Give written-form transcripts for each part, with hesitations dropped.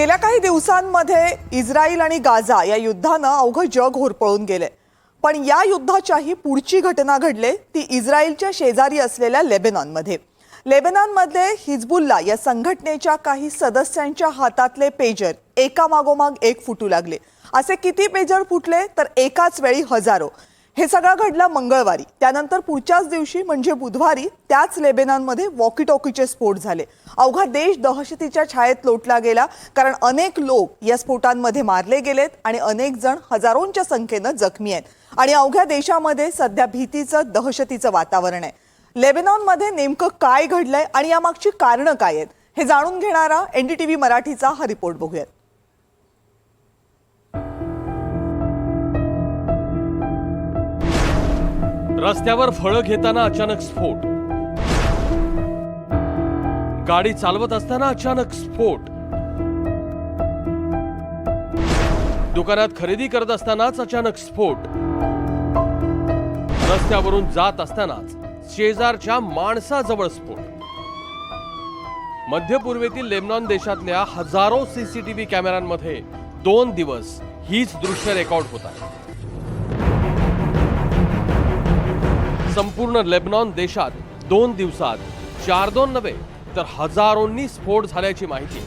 गेल्या काही दिवसांमध्ये इस्रायल आणि गाझा या युद्धानं अवघं जग होरपळून गेले। पण या युद्धाच्याही पुढची घटना घडली ती इस्रायलच्या शेजारी असलेल्या लेबनॉनमध्ये। लेबनॉनमध्ये हिजबुल्ला या संघटनेच्या काही सदस्यांच्या हातातले पेजर एकामागोमाग एक फुटू लागले। असे किती पेजर फुटले तर एकाच वेळी हजारो। हे सगळं घडलं मंगळवारी। त्यानंतर पुढच्याच दिवशी म्हणजे बुधवारी त्याच लेबनॉनमध्ये वॉकी टॉकीचे स्फोट झाले। अवघा देश दहशतीच्या छायेत लोटला गेला, कारण अनेक लोक या स्फोटांमध्ये मारले गेलेत आणि अनेक जण हजारोंच्या संख्येने जखमी आहेत आणि अवघ्या देशामध्ये सध्या भीतीचं दहशतीचं वातावरण आहे। लेबनॉनमध्ये नेमकं काय घडलंय आणि यामागची कारणं काय आहेत हे जाणून घेणारा एनडीटीव्ही मराठीचा हा रिपोर्ट बघूयात। रस्त्यावर फळं घेताना अचानक स्फोट, गाडी चालवत असताना अचानक स्फोट, दुकानात खरेदी करत असतानाच अचानक स्फोट, रस्त्यावरून जात असतानाच शेजारच्या माणसाजवळ स्फोट। मध्य पूर्वेतील लेबनॉन देशातल्या हजारो सीसीटीव्ही कॅमेऱ्यांमध्ये 2 दिवस हीच दृश्य रेकॉर्ड होत आहे। संपूर्ण लेबनॉन देशात 2 दिवसात 4 नव्हे तर हजारोंनी स्फोट झाल्याची माहिती।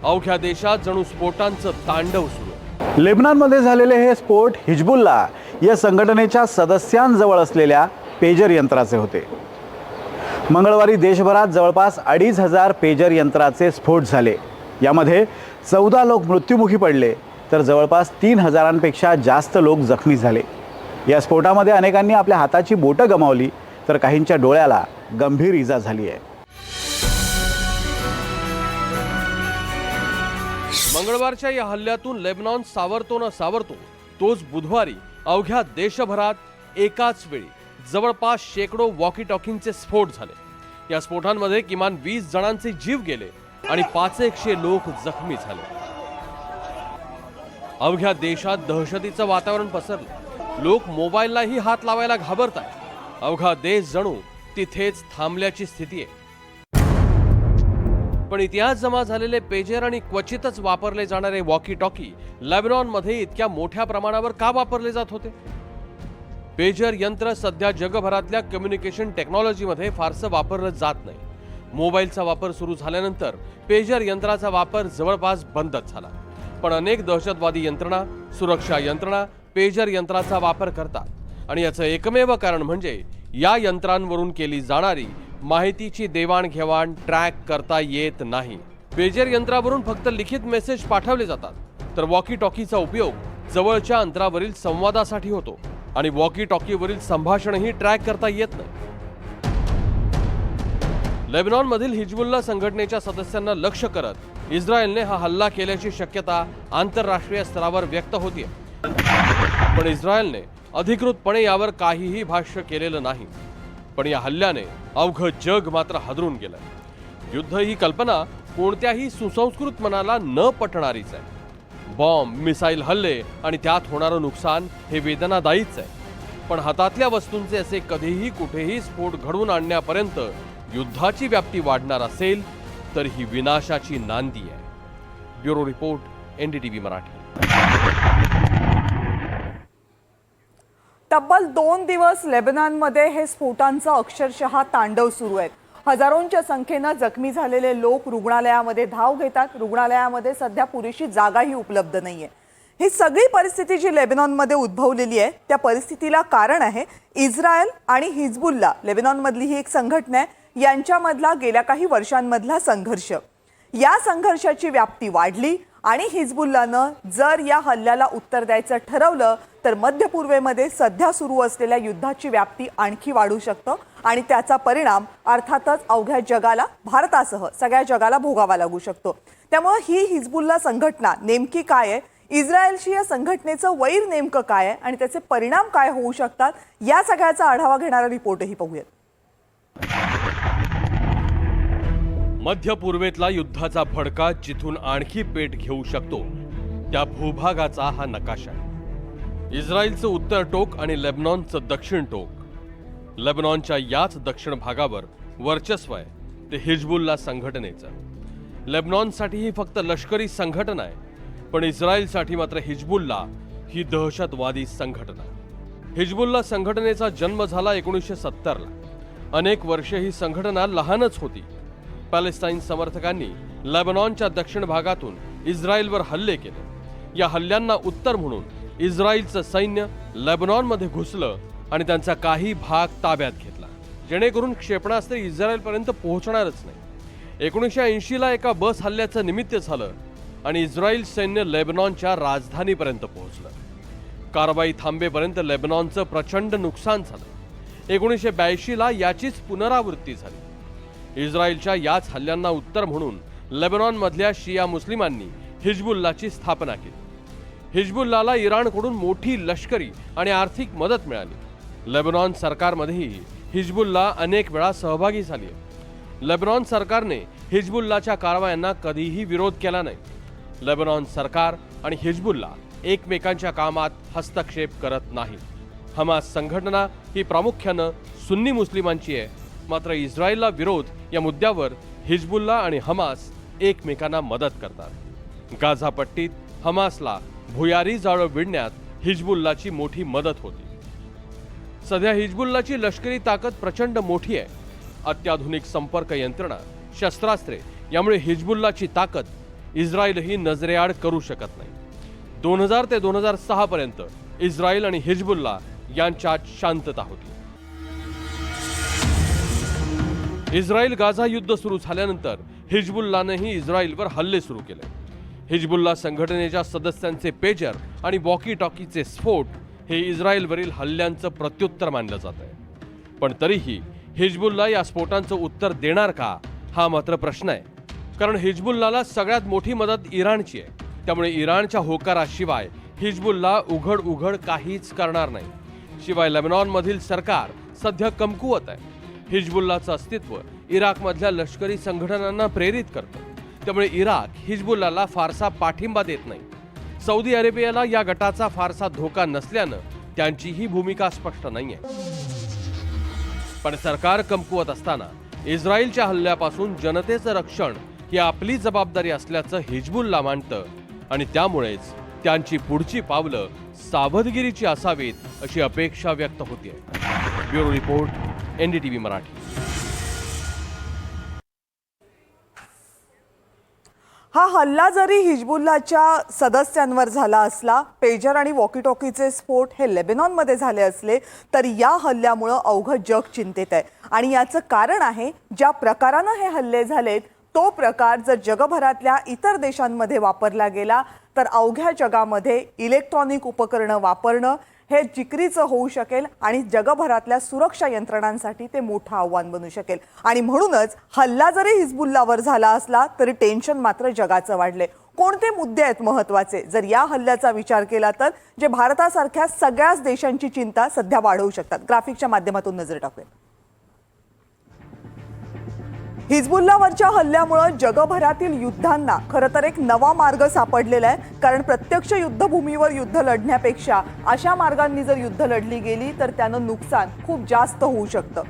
अवघ्या देशात जणू स्फोटांचं तांडव सुरू आहे। लेबनॉनमध्ये झालेले हे स्फोट हिजबुल्ला या संघटनेच्या सदस्यांजवळ असलेल्या पेजर यंत्राचे होते। मंगळवारी देशभरात जवळपास 2500 पेजर यंत्राचे स्फोट झाले। यामध्ये 14 लोक मृत्युमुखी पडले तर जवळपास 3000पेक्षा जास्त लोक जखमी झाले। या स्फोटामध्ये अनेकांनी आपल्या हाताची बोटं गमावली तर काहींच्या डोळ्याला गंभीर इजा झाली आहे। मंगळवारच्या या हल्ल्यातून लेबनॉन सावरतो न सावरतो तोच बुधवारी अवघ्या देशभरात एकाच वेळी जवळपास शेकडो वॉकी टॉकींचे स्फोट झाले। या स्फोटांमध्ये किमान 20 जणांचे जीव गेले आणि 500 लोक जखमी झाले। अवघ्या देशात दहशतीचं वातावरण पसरलं। लोक मोबाईललाही हात लावायला घाबरतात। अवघा देश जणू तिथेच थांबल्याची स्थिती आहे। पण इतिहास जमा झालेले पेजर आणि क्वचितच वापरले जाणारे वॉकी टॉकी लेबनॉनमध्ये इतक्या मोठ्या प्रमाणावर का वापरले जात होते? पेजर यंत्र सध्या जगभरातल्या कम्युनिकेशन टेक्नॉलॉजीमध्ये फारसं वापरलं जात नाही। मोबाईलचा वापर सुरू झाल्यानंतर पेजर यंत्राचा वापर जवळपास बंदच झाला। पण अनेक दहशतवादी यंत्रणा, सुरक्षा यंत्रणा पेजर यंत्राचा वापर करतात आणि याचं एकमेव कारण म्हणजे या यंत्रांवरून केली जाणारी माहितीची देवाणघेवाण ट्रॅक करता येत नाही। पेजर यंत्रावरून फक्त लिखित मेसेज पाठवले जातात तर वॉकी टॉकीचा उपयोग जवळच्या अंतरावरील संवादासाठी होतो आणि वॉकी टॉकीवरील संभाषणही ट्रॅक करता येत नाही। लेबनॉनमधील हिजबुल्ला संघटनेच्या सदस्यांना लक्ष्य करत इस्रायलने हा हल्ला केल्याची शक्यता आंतरराष्ट्रीय स्तरावर व्यक्त होतीये। पण इस्रायलने अधिकृतपणे यावर काहीही भाष्य केलेलं नाही। पण या हल्ल्याने अवघं जग मात्र हादरून गेलंय। युद्ध ही कल्पना कोणत्याही सुसंस्कृत मनाला न पटणारीच आहे। बॉम्ब, मिसाईल हल्ले आणि त्यात होणारं नुकसान हे वेदनादायीच आहे। पण हातातल्या वस्तूंचे असे कधीही कुठेही स्फोट घडवून आणण्यापर्यंत युद्धाची व्याप्ती वाढणार असेल तर ही विनाशाची नांदी आहे। Bureau report, NDTV Marathi. तब्बल 2 दिवस लेबनॉनमध्ये हे स्फोटांचं अक्षरशः तांडव सुरू आहे। हजारोंच्या संख्येने जखमी झालेले लोक रुग्णालयामध्ये धाव घेतात। रुग्णालयामध्ये सध्या पुरेशी जागाही उपलब्ध नाहीये। ही सगळी परिस्थिती जी लेबनॉनमध्ये उद्भवलेली आहे त्या परिस्थितीला कारण आहे इस्रायल आणि हिजबुल्ला, लेबनॉनमधली ही एक संघटना आहे, यांच्यामधला गेल्या काही वर्षांमधला संघर्ष। या संघर्षाची व्याप्ती वाढली आणि हिजबुल्लानं जर या हल्ल्याला उत्तर द्यायचं ठरवलं तर मध्य पूर्वेमध्ये सध्या सुरू असलेल्या युद्धाची व्याप्ती आणखी वाढू शकतं आणि त्याचा परिणाम अर्थातच अवघ्या जगाला, भारतासह सगळ्या जगाला भोगावा लागू शकतो। त्यामुळे ही हिजबुल्ला संघटना नेमकी काय आहे, इस्रायलशी या संघटनेचं वैर नेमकं काय आहे आणि त्याचे परिणाम काय होऊ शकतात, या सगळ्याचा आढावा घेणारा रिपोर्टही पाहूयात। मध्य पूर्वेतला युद्धाचा भडका जिथून आणखी पेट घेऊ शकतो त्या भूभागाचा हा नकाशा आहे। इस्रायलचं उत्तर टोक आणि लेबनॉनचं दक्षिण टोक। लेबनॉनच्या याच दक्षिण भागावर वर्चस्व आहे ते हिजबुल्ला संघटनेचं। लेबनॉनसाठी ही फक्त लष्करी संघटना आहे, पण इस्रायलसाठी मात्र हिजबुल्ला ही दहशतवादी संघटना आहे. हिजबुल्ला संघटनेचा जन्म झाला 1970ला. अनेक वर्षे ही संघटना लहानच होती. पॅलेस्टाईन समर्थकांनी लेबनॉनच्या दक्षिण भागातून इस्रायलवर हल्ले केले. या हल्ल्यांना उत्तर म्हणून इस्रायलचं सैन्य लेबनॉनमध्ये घुसलं आणि त्यांचा काही भाग ताब्यात घेतला, जेणेकरून क्षेपणास्त्रे इस्रायलपर्यंत पोहोचणारच नाही. 1980ला एका बस हल्ल्याचं निमित्त झालं आणि इस्रायल सैन्य लेबनॉनच्या राजधानीपर्यंत पोहोचलं. कारवाई थांबेपर्यंत लेबनॉनचं प्रचंड नुकसान झालं. 1982ला याचीच पुनरावृत्ती झाली. इस्रायलच्या याच हल्ल्यांना उत्तर म्हणून लेबनॉनमधल्या शिया मुस्लिमांनी हिजबुल्लाची स्थापना केली. हिजबुल्लाला इराणकडून मोठी लष्करी आणि आर्थिक मदत मिळाली. लेबनॉन सरकारमध्येही हिजबुल्ला अनेक वेळा सहभागी झाली आहे. लेबनॉन सरकारने हिजबुल्लाच्या कारवायांना कधीही विरोध केला नाही. लेबनॉन सरकार आणि हिजबुल्ला एकमेकांच्या कामात हस्तक्षेप करत नाही. हमास संघटना ही प्रामुख्यानं सुन्नी मुस्लिमांची आहे. मात्र इस्रायलला विरोध या मुद्द्यावर हिजबुल्ला आणि हमास एकमेकांना मदत करतात. गाझा पट्टीत हमासला भुयारी जाळं विणण्यात हिजबुल्लाची मोठी मदत होती. सध्या हिजबुल्लाची लष्करी ताकद प्रचंड मोठी आहे. अत्याधुनिक संपर्क यंत्रणा, शस्त्रास्त्रे यामुळे हिजबुल्लाची ताकद इस्रायलही नजरेआड करू शकत नाही. 2000 ते 2006 पर्यंत इस्रायल आणि हिजबुल्ला यांच्यात शांतता होती. इस्रायल गाझा युद्ध सुरू झाल्यानंतर हिजबुल्लानेही इस्रायलवर हल्ले सुरू केले. हिजबुल्ला संघटनेच्या सदस्यांचे पेजर आणि वॉकी टॉकीचे स्फोट हे इस्रायलवरील हल्ल्यांचं प्रत्युत्तर मानलं जात आहे. पण तरीही हिजबुल्ला या स्फोटांचं उत्तर देणार का, हा मात्र प्रश्न आहे. कारण हिजबुल्लाला सगळ्यात मोठी मदत इराणची आहे. त्यामुळे इराणच्या होकाराशिवाय हिजबुल्ला उघड काहीच करणार नाही. शिवाय लेबनॉनमधील सरकार सध्या कमकुवत आहे. हिजबुल्लाचं अस्तित्व इराकमधल्या लष्करी संघटनांना प्रेरित करतं. त्यामुळे इराक हिजबुल्लाला फारसा पाठिंबा देत नाही. सौदी अरेबियाला या गटाचा फारसा धोका नसल्यानं त्यांची ही भूमिका स्पष्ट नाहीये. पण सरकार कमकुवत असताना इस्रायलच्या हल्ल्यापासून जनतेचं रक्षण ही आपली जबाबदारी असल्याचं हिजबुल्ला मानतं आणि त्यामुळेच त्यांची पुढची पावलं सावधगिरीची असावीत अशी अपेक्षा व्यक्त होते. Bureau report, NDTV Marathi. हा हल्ला जरी हिजबुल्लाच्या सदस्यांवर झाला असला, पेजर आणि वॉकी टॉकीचे स्फोट हे लेबनॉनमध्ये झाले असले, तर या हल्ल्यामुळं अवघं जग चिंतेत आहे. आणि याचं कारण आहे, ज्या प्रकारानं हे हल्ले झालेत तो प्रकार जर जगभरातल्या इतर देशांमध्ये वापरला गेला तर अवघ्या जगामध्ये इलेक्ट्रॉनिक उपकरणं वापरणं हे जिकरीचं होऊ शकेल आणि जगभरातल्या सुरक्षा यंत्रणांसाठी ते मोठं आव्हान बनू शकेल. आणि म्हणूनच हल्ला जरी हिजबुल्लावर झाला असला तरी टेन्शन मात्र जगाचं वाढले. कोणते मुद्दे आहेत महत्त्वाचे जर या हल्ल्याचा विचार केला तर, जे भारतासारख्या सगळ्याच देशांची चिंता सध्या वाढवू शकतात? ग्राफिकच्या माध्यमातून नजर टाकूया. हिजबुल्लावरच्या हल्ल्यामुळे जगभरातील युद्धांना खरं तर एक नवा मार्ग सापडलेला आहे. कारण प्रत्यक्ष युद्धभूमीवर युद्ध लढण्यापेक्षा अशा मार्गांनी जर युद्ध लढली गेली तर त्यानं नुकसान खूप जास्त होऊ शकतं.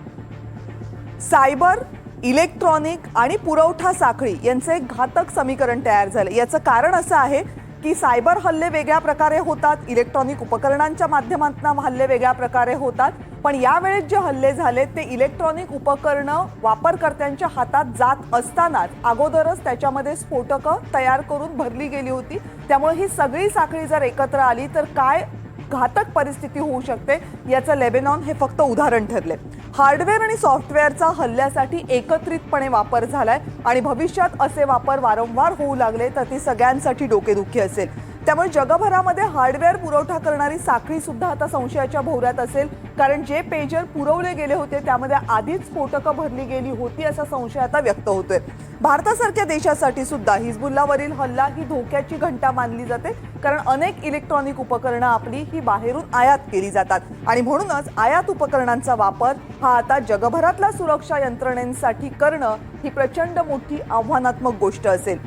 सायबर, इलेक्ट्रॉनिक आणि पुरवठा साखळी यांचे एक घातक समीकरण तयार झाले. याचं कारण असं आहे की सायबर हल्ले वेगळ्या प्रकारे होतात, इलेक्ट्रॉनिक उपकरणांच्या माध्यमातून हल्ले वेगळ्या प्रकारे होतात. पण यावेळेस जे हल्ले झाले ते इलेक्ट्रॉनिक उपकरणं वापरकर्त्यांच्या हातात जात असतानाच अगोदरच त्याच्यामध्ये स्फोटकं तयार करून भरली गेली होती. त्यामुळे ही सगळी साखळी जर एकत्र आली तर काय घातक परिस्थिती होऊ शकते याचं लेबनॉन हे फक्त उदाहरण ठरले. हार्डवेअर आणि सॉफ्टवेअरचा हल्ल्यासाठी एकत्रितपणे वापर झालाय आणि भविष्यात असे वापर वारंवार होऊ लागले तर ती सगळ्यांसाठी डोकेदुखी असेल. त्यामुळे जगभरामध्ये हार्डवेअर पुरवठा करणारी साखळी सुद्धा आता संशयाच्या भोवऱ्यात असेल. कारण जे पेजर पुरवले गेले होते त्यामध्ये आधीच स्फोटकं भरली गेली होती असा संशय आता व्यक्त होतोय. भारतासारख्या देशासाठी सुद्धा हिजबुल्लावरील हल्ला ही धोक्याची घंटा मानली जाते. कारण अनेक इलेक्ट्रॉनिक उपकरणं आपली ही बाहेरून आयात केली जातात आणि म्हणूनच आयात उपकरणांचा वापर हा आता जगभरातल्या सुरक्षा यंत्रणेसाठी करणं ही प्रचंड मोठी आव्हानात्मक गोष्ट असेल.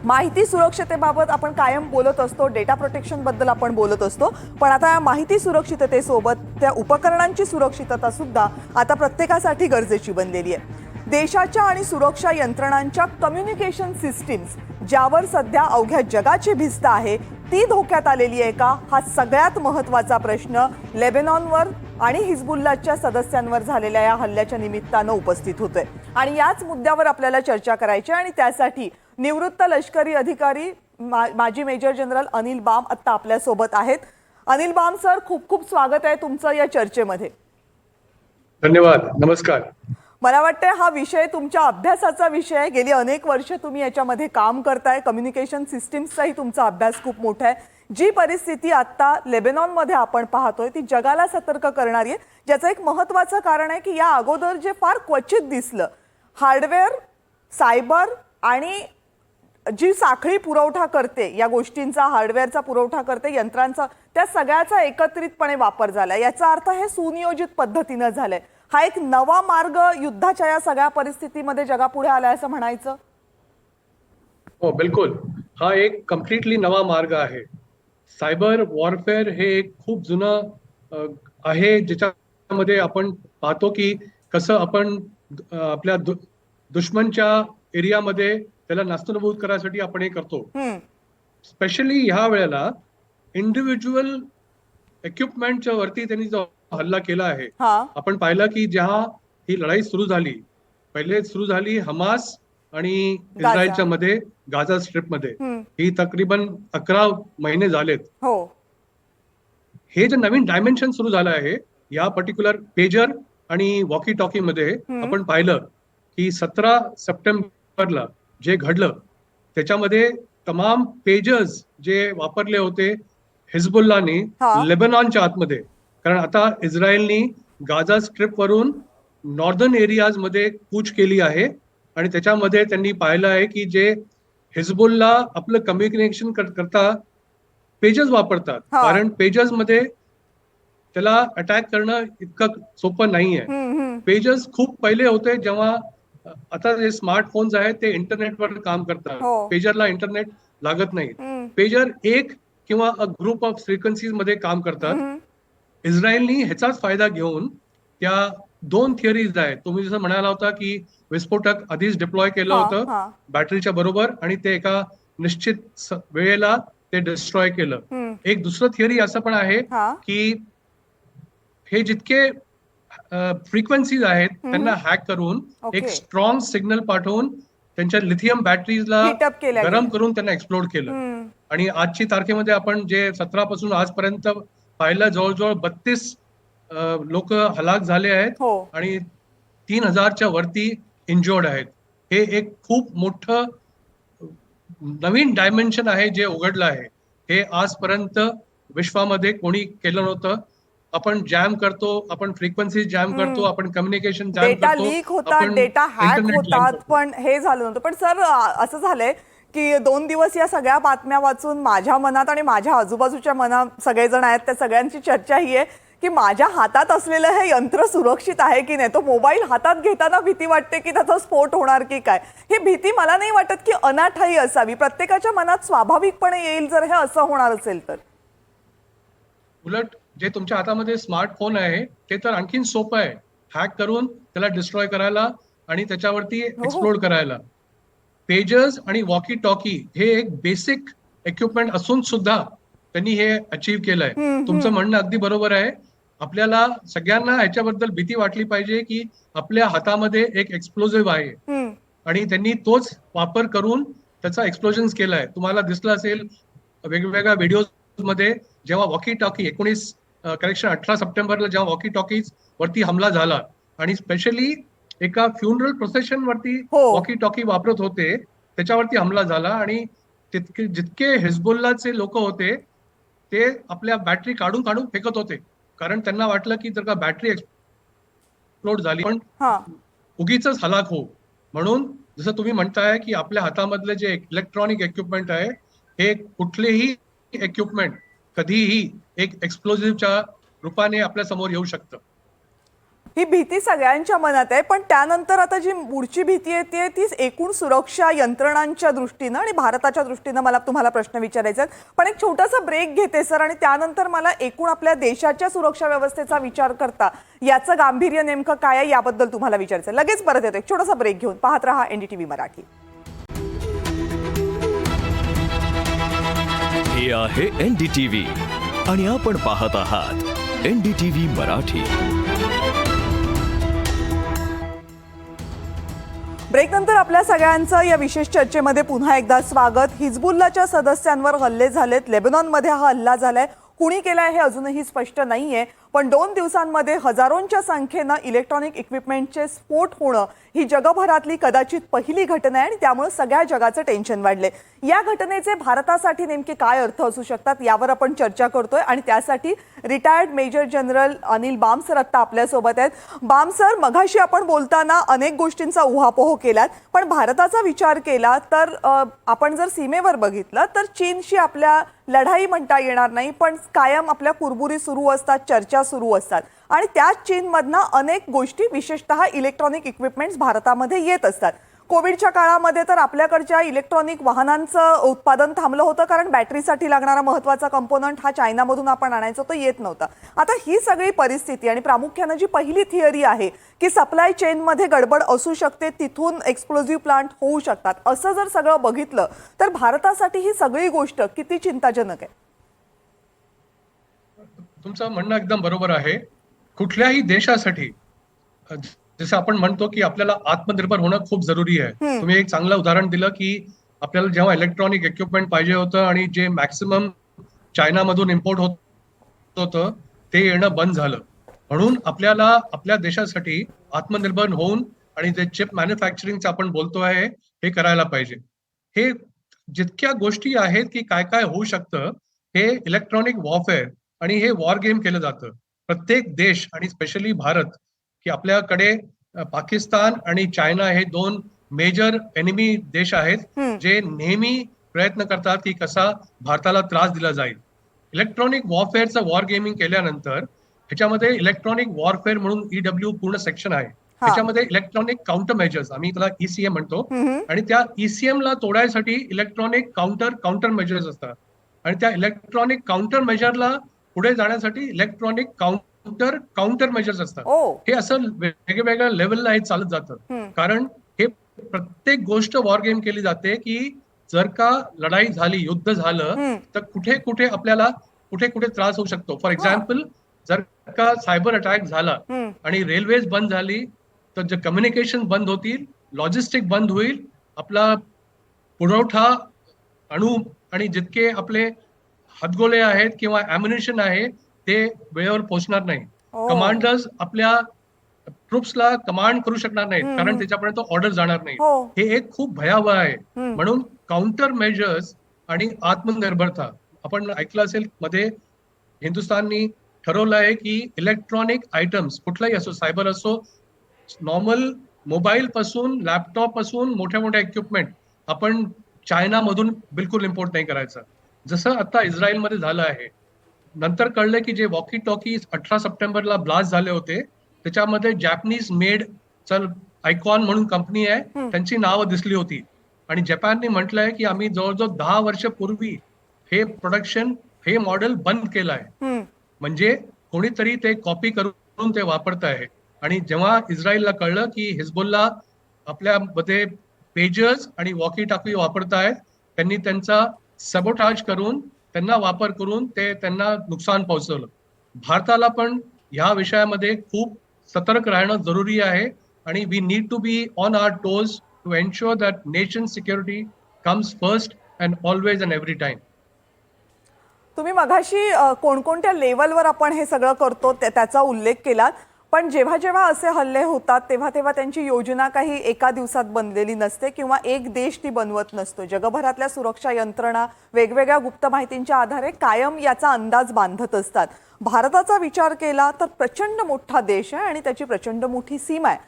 माहिती सुरक्षतेबाबत आपण कायम बोलत असतो, डेटा प्रोटेक्शन बद्दल आपण बोलत असतो, पण आता या माहिती सुरक्षिततेसोबत त्या उपकरणांची सुरक्षितता सुद्धा आता प्रत्येकासाठी गरजेची बनलेली आहे. देशाच्या आणि सुरक्षा यंत्रणांच्या कम्युनिकेशन सिस्टीम्स ज्यावर सध्या अवघ्या जगाची भिस्त आहे ती धोक्यात आलेली आहे का, हा सगळ्यात महत्त्वाचा प्रश्न लेबनॉनवर आणि हिजबुल्लाच्या सदस्यांवर झालेल्या या हल्ल्याच्या निमित्तानं उपस्थित होतोय. आणि याच मुद्द्यावर आपल्याला चर्चा करायची आणि त्यासाठी निवृत्त लष्करी अधिकारी माजी मेजर जनरल अनिल बाम आत्ता आपल्यासोबत आहेत. अनिल बाम सर, खूप खूप स्वागत आहे तुमचं या चर्चेमध्ये. धन्यवाद. नमस्कार. मला वाटतं हा विषय तुमच्या अभ्यासाचा विषय आहे. गेली अनेक वर्ष तुम्ही याच्यामध्ये काम करताय. कम्युनिकेशन सिस्टीम्सचाही तुमचा अभ्यास खूप मोठा आहे. जी परिस्थिती आता लेबनॉनमध्ये आपण पाहतोय ती जगाला सतर्क करणारी आहे, ज्याचं एक महत्त्वाचं कारण आहे की या अगोदर जे फार क्वचित दिसलं, हार्डवेअर, सायबर आणि जी साखळी पुरवठा करते या गोष्टींचा, हार्डवेअरचा पुरवठा करते, यंत्रांचा, त्या सगळ्याचा एकत्रितपणे वापर झाला. याचा अर्थ हे सुनियोजित पद्धतीनं झालंय. हा एक नवा मार्ग युद्धाच्या या सगळ्या परिस्थितीमध्ये जगापुढे आलाय असं म्हणायचं? हो, बिलकुल. हा एक कम्प्लिटली नवा मार्ग आहे. सायबर वॉरफेअर हे एक खूप जुनं आहे, ज्याच्यामध्ये आपण पाहतो की कसं आपण आपल्या दुश्मनच्या एरियामध्ये त्याला नास्तनभूत करायसाठी आपण हे करतो. स्पेशली ह्या वेळेला इंडिव्हिज्युअल इक्विपमेंटच्या वरती त्यांनी जो हल्ला केला आहे, आपण पाहिलं की जेव्हा ही लढाई सुरू झाली, पहिले सुरू झाली हमास आणि इस्रायलच्या मध्ये, गाझा स्ट्रिप मध्ये. ही तकरीबन 11 महिने झालेत. हे जे नवीन डायमेन्शन सुरू झालं आहे या पर्टिक्युलर पेजर आणि वॉकी टॉकी मध्ये, आपण पाहिलं की 17 सप्टेंबरला जे घडलं त्याच्यामध्ये तमाम पेजर्स जे वापरले होते हिजबुल्लाने लेबनॉनच्या आतमध्ये, कारण आता इस्रायलनी गाझा स्ट्रिप वरून नॉर्दर्न एरियाज मध्ये कूच केली आहे आणि त्याच्यामध्ये त्यांनी पाहिलं आहे की जे हिजबुल्ला आपलं कम्युनिकेशन करता पेजेस वापरतात, कारण पेजेस मध्ये त्याला अटॅक करणं इतकं सोपं नाहीये. पेजेस खूप पहिले होते, जेव्हा आता जे स्मार्टफोन्स आहेत ते इंटरनेटवर काम करतात. पेजरला इंटरनेट लागत नाही. पेजर एक किंवा ग्रुप ऑफ फ्रिक्वेन्सीज मध्ये काम करतात. इस्रायलनी ह्याचाच फायदा घेऊन त्या 2 थिअरीज आहेत, तुम्ही जसं म्हणाला होता की विस्फोटक आधीच डिप्लॉय केलं होतं बॅटरीच्या बरोबर आणि ते एका निश्चित वेळेला ते डिस्ट्रॉय केलं. एक दुसरं थिअरी असं पण आहे की हे जितके फ्रिक्वेन्सीज आहेत त्यांना हॅक करून एक स्ट्रॉंग सिग्नल पाठवून त्यांच्या लिथियम बॅटरीजला गरम करून त्यांना एक्सप्लोड केलं. आणि आजची तारखेमध्ये आपण जे 17 पासून आजपर्यंत पाहिलं, जवळजवळ 32 लोक हलाक झाले आहेत आणि 3000च्या वरती इंजर्ड आहेत. हे एक खूप मोठं नवीन डायमेन्शन आहे जे उघडलं आहे. हे आजपर्यंत विश्वामध्ये कोणी केलं नव्हतं. आपण जॅम करतो, आपण फ्रिक्वेन्सी जॅम करतो, आपण कम्युनिकेशन जॅम करतो, डेटा लीक होतात, डेटा हॅक होतात, पण हे झालं नव्हतं. पण सर, असं झालंय की 2 दिवस या सगळ्या बातम्या वाचून माझ्या मनात आणि माझ्या आजूबाजूच्या मनात सगळेजण आहेत त्या सगळ्यांची चर्चा ही आहे की माझ्या हातात असलेलं हे यंत्र सुरक्षित आहे की नाही. तो मोबाईल हातात घेताना भीती वाटते की त्याचा स्फोट होणार की काय. ही भीती मला नाही वाटत की अनाठायी असावी, प्रत्येकाच्या मनात स्वाभाविकपणे येईल जर हे असं होणार असेल तर. उलट जे तुमच्या हातामध्ये स्मार्टफोन आहे ते तर आणखीन सोपं आहे हॅक करून त्याला डिस्ट्रॉय करायला आणि त्याच्यावरती एक्सप्लोड करायला. पेजर्स आणि वॉकी टॉकी हे एक बेसिक इक्विपमेंट असून सुद्धा त्यांनी हे अचीव्ह केलंय. तुमचं म्हणणं अगदी बरोबर आहे. आपल्याला सगळ्यांना ह्याच्याबद्दल भीती वाटली पाहिजे की आपल्या हातामध्ये एक एक्सप्लोजिव्ह आहे आणि त्यांनी तोच वापर करून त्याचा एक्सप्लोजन केलाय. तुम्हाला दिसलं असेल वेगवेगळ्या व्हिडिओ मध्ये, जेव्हा वॉकी टॉकी 18 सप्टेंबरला जेव्हा वॉकी टॉकीज वरती हमला झाला आणि स्पेशली एका फ्युनरल प्रोसेशन वरती वॉकी टॉकी वापरत होते त्याच्यावरती हमला झाला आणि जितके हिजबुल्लाचे लोक होते ते आपल्या बॅटरी काढून काढून फेकत होते, कारण त्यांना वाटलं की जर का बॅटरी एक्सप्लोड झाली पण उगीच हलाक हो. म्हणून जसं तुम्ही म्हणताय की आपल्या हातामधले जे इलेक्ट्रॉनिक इक्विपमेंट आहे हे कुठलेही इक्विपमेंट कधीही एक एक्सप्लोजिव्हच्या रूपाने आपल्या समोर येऊ शकतं. ही भीती सगळ्यांच्या मनात आहे, पण त्यानंतर आता जी पुढची भीती येते ती एकूण सुरक्षा यंत्रणांच्या दृष्टीनं आणि भारताच्या दृष्टीनं मला तुम्हाला प्रश्न विचारायचे आहेत. पण एक छोटासा ब्रेक घेते सर, आणि त्यानंतर मला एकूण आपल्या देशाच्या सुरक्षा व्यवस्थेचा विचार करता याचं गांभीर्य नेमकं काय आहे याबद्दल तुम्हाला विचारायचं आहे. लगेच परत येतो एक छोटासा ब्रेक घेऊन. पाहत रहा NDTV मराठी. हे आहे NDTV आणि आपण पाहत आहात NDTV मराठी. ब्रेक नंतर आपल्या सगळ्यांचं या विशेष चर्चेमध्ये पुन्हा एकदा स्वागत. हिजबुल्लाच्या सदस्यांवर हल्ले झालेत. लेबनॉनमध्ये हा हल्ला झालाय. कुणी केलाय हे अजूनही स्पष्ट नाहीये, पण 2 दिवसांमध्ये हजारोंच्या संख्येनं इलेक्ट्रॉनिक इक्विपमेंटचे स्फोट होणं ही जगभरातली कदाचित पहिली घटना आहे आणि त्यामुळे सगळ्या जगाचं टेन्शन वाढले. या घटनेचे भारतासाठी नेमके काय अर्थ असू शकतात यावर आपण चर्चा करतोय आणि त्यासाठी retired major general Anil Bam sir आता आपल्यासोबत आहेत. बाम सर, मघाशी आपण बोलताना अनेक गोष्टींचा उहापोह केलात, पण भारताचा विचार केला तर आपण जर सीमेवर बघितलं तर चीनशी आपल्या लढाई म्हणता येणार नाही, पण कायम आपल्या कुरबुरी सुरू असतात, चर्चा सुरू असतात आणि त्याच चीनमधनं अनेक गोष्टी विशेषतः इलेक्ट्रॉनिक इक्विपमेंट्स भारतामध्ये येत असतात. कोविडच्या काळामध्ये तर आपल्याकडच्या इलेक्ट्रॉनिक वाहनांचं उत्पादन थांबलं होतं, कारण बॅटरीसाठी लागणारा महत्त्वाचा कंपोनंट हा चायनामधून आपण आणायचो तो येत नव्हता. आता ही सगळी परिस्थिती आणि प्रामुख्यानं जी पहिली थिअरी आहे की सप्लाय चेनमध्ये गडबड असू शकते, तिथून एक्सप्लोजिव्ह प्लांट होऊ शकतात, असं जर सगळं बघितलं तर भारतासाठी ही सगळी गोष्ट किती चिंताजनक आहे? तुमचं म्हणणं एकदम बरोबर आहे. कुठल्याही देशासाठी जसं आपण म्हणतो की आपल्याला आत्मनिर्भर होणं खूप जरुरी आहे. तुम्ही एक चांगलं उदाहरण दिलं की आपल्याला जेव्हा इलेक्ट्रॉनिक इक्विपमेंट पाहिजे होतं आणि जे मॅक्सिमम चायनामधून इम्पोर्ट होत होतं ते येणं बंद झालं. म्हणून आपल्याला आपल्या देशासाठी आत्मनिर्भर होऊन आणि जे चिप मॅन्युफॅक्चरिंगचं आपण बोलतो आहे हे करायला पाहिजे. हे जितक्या गोष्टी आहेत की काय काय होऊ शकतं, हे इलेक्ट्रॉनिक वॉरफेअर आणि हे वॉर गेम केलं जातं. प्रत्येक देश आणि स्पेशली भारत, की आपल्याकडे पाकिस्तान आणि चायना हे 2 मेजर एनिमी देश आहेत जे नेहमी प्रयत्न करतात की कसा भारताला त्रास दिला जाईल. इलेक्ट्रॉनिक वॉरफेअरचं वॉर गेमिंग केल्यानंतर ह्याच्यामध्ये इलेक्ट्रॉनिक वॉरफेअर म्हणून EW पूर्ण सेक्शन आहे. त्याच्यामध्ये इलेक्ट्रॉनिक काउंटर मेजर्स, आम्ही त्याला ECM म्हणतो, आणि त्या ECM ला तोडायसाठी इलेक्ट्रॉनिक काउंटर मेजर्स असतात आणि त्या इलेक्ट्रॉनिक काउंटर मेजरला पुढे जाण्यासाठी इलेक्ट्रॉनिक काउंटर मेजर्स असतात. हे असं वेगवेगळ्या लेवलला हे चालत जातं, कारण हे प्रत्येक गोष्ट वॉर गेम केली जाते की जर का लढाई झाली, युद्ध झालं तर कुठे कुठे आपल्याला कुठे कुठे त्रास होऊ शकतो. फॉर एक्झाम्पल, जर का सायबर अटॅक झाला आणि रेल्वेज बंद झाली तर जे कम्युनिकेशन बंद होतील, लॉजिस्टिक बंद होईल, आपला पुरवठा अणू आणि जितके आपले हातगोळे आहेत किंवा ॲम्युनिशन आहे ते वेळेवर पोहोचणार नाही. कमांडर्स आपल्या ट्रुप्सला कमांड करू शकणार नाहीत, कारण त्याच्यापर्यंत ऑर्डर जाणार नाही. हे एक खूप भयावह आहे. म्हणून काउंटर मेजर्स आणि आत्मनिर्भरता, आपण ऐकलं असेल मध्ये हिंदुस्थाननी ठरवलं आहे की इलेक्ट्रॉनिक आयटम्स कुठलाही असो, सायबर असो, नॉर्मल मोबाईल पासून लॅपटॉप पासून मोठ्या मोठ्या इक्विपमेंट आपण चायनामधून बिलकुल इम्पोर्ट नाही करायचं. जसं आता इस्रायलमध्ये झालं आहे. नंतर कळलं की जे वॉकी टॉकी 18 सप्टेंबरला ब्लास्ट झाले होते त्याच्यामध्ये जॅपनीज मेड आयकॉन म्हणून कंपनी आहे, त्यांची नावं दिसली होती आणि जपानने म्हटलंय की आम्ही जवळजवळ 10 वर्षापूर्वी हे प्रोडक्शन, हे मॉडेल बंद केलं आहे. म्हणजे कोणीतरी ते कॉपी करून ते वापरत आहे. आणि जेव्हा इस्रायलला कळलं की हिजबुल्ला आपल्यामध्ये पेजर्स आणि वॉकी टॉकी वापरतायत, त्यांनी त्यांचा सबोटाज करून, त्यांना वापर करून ते त्यांना नुकसान पोहोचवलं. भारताला पण ह्या विषयामध्ये खूप सतर्क राहणं जरुरी आहे आणि we need to be on our toes to ensure that nation security comes first and always and every time. तुम्ही मघाशी कोणकोणत्या लेवलवर आपण हे सगळं करतो त्याचा उल्लेख केलात, पण जेव्हा जेव्हा असे हल्ले होतात तेव्हा तेव्हा त्यांची योजना काही एका दिवसात बनलेली नसते किंवा एक देश ती बनवत नसतो. जगभरातल्या सुरक्षा यंत्रणा वेगवेगळ्या गुप्त माहितींच्या आधारे कायम याचा अंदाज बांधत असतात. भारताचा विचार केला तर प्रचंड मोठा देश आहे आणि त्याची प्रचंड मोठी सीमा आहे.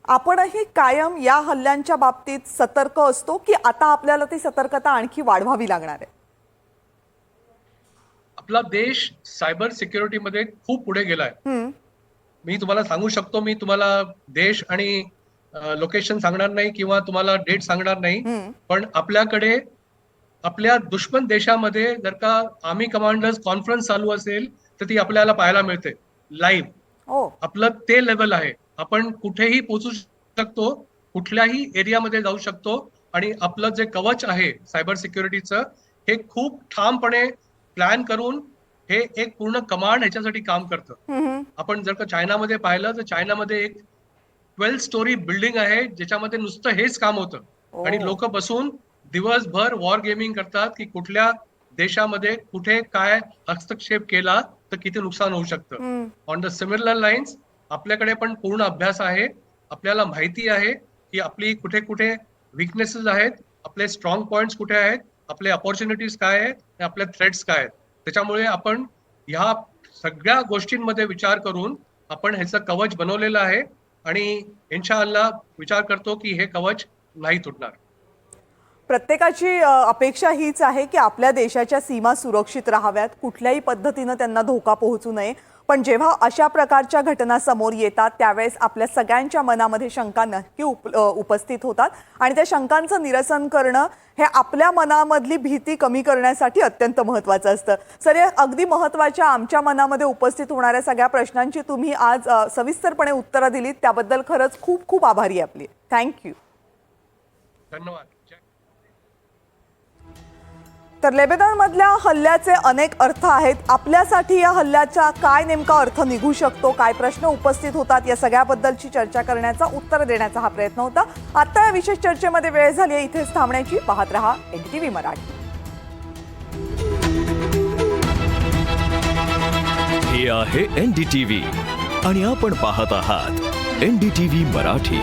आपणही कायम या हल्ल्यांच्या बाबतीत सतर्क असतो की आता आपल्याला ती सतर्कता आणखी वाढवावी लागणार आहे? आपला देश सायबर सिक्युरिटीमध्ये खूप पुढे गेलाय. मी तुम्हाला सांगू शकतो, मी तुम्हाला देश आणि लोकेशन सांगणार नाही किंवा तुम्हाला डेट सांगणार नाही, पण आपल्याकडे आपल्या दुश्मन देशामध्ये जर का आर्मी कमांडर्स कॉन्फरन्स चालू असेल तर ती आपल्याला पाहायला मिळते लाईव्ह. हो. आपलं ते लेवल आहे. आपण कुठेही पोहोचू शकतो, कुठल्याही एरियामध्ये जाऊ शकतो आणि आपलं जे कवच आहे सायबर सिक्युरिटीचं, हे खूप ठामपणे प्लॅन करून हे एक पूर्ण कमांड ह्याच्यासाठी काम करतं. आपण जर का चायनामध्ये पाहिलं तर चायनामध्ये एक 12 स्टोरी बिल्डिंग आहे ज्याच्यामध्ये नुसतं हेच काम होतं आणि लोक बसून दिवसभर वॉर गेमिंग करतात की कुठल्या देशामध्ये कुठे काय हस्तक्षेप केला तर किती नुकसान होऊ शकतं. ऑन द सिमिलर लाईन्स आपल्याकडे पण पूर्ण अभ्यास आहे. आपल्याला माहिती आहे की आपली कुठे कुठे विकनेसेस आहेत, आपले स्ट्रॉंग पॉइंट्स कुठे आहेत, आपले अपॉर्च्युनिटीज काय आहेत, आपले थ्रेट्स काय आहेत. त्याच्यामुळे आपण ह्या सगळ्या गोष्टींमध्ये विचार करून आपण ह्याचं कवच बनवलेलं आहे आणि इन्शाअल्लाह विचार करतो की हे कवच नाही तुटणार. प्रत्येकाची अपेक्षा हीच आहे की आपल्या देशाच्या सीमा सुरक्षित राहाव्यात, कुठल्याही पद्धतीनं त्यांना धोका पोहोचू नये. पण जेव्हा अशा प्रकारच्या घटना समोर येतात त्यावेळेस आपल्या सगळ्यांच्या मनामध्ये शंका नक्की उपस्थित होतात आणि त्या शंकांचं निरसन करणं हे आपल्या मनामधली भीती कमी करण्यासाठी अत्यंत महत्त्वाचं असतं. सर, या अगदी महत्त्वाच्या आमच्या मनामध्ये उपस्थित होणाऱ्या सगळ्या प्रश्नांची तुम्ही आज सविस्तरपणे उत्तरं दिलीत, त्याबद्दल खरंच खूप खूप आभारी आहे आपली. थँक्यू. धन्यवाद. तर लेबनॉनमधल्या हल्ल्याचे अनेक अर्थ आहेत. आपल्यासाठी या हल्ल्याचा काय नेमका अर्थ निघू शकतो, काय प्रश्न उपस्थित होतात, या सगळ्याबद्दलची चर्चा करण्याचा, उत्तर देण्याचा हा प्रयत्न होता. आता या विशेष चर्चेमध्ये वेळ झाली आहे इथेच थांबण्याची. पाहत रहा NDTV मराठी. हे आहे NDTV आणि आपण पाहत आहात NDTV मराठी.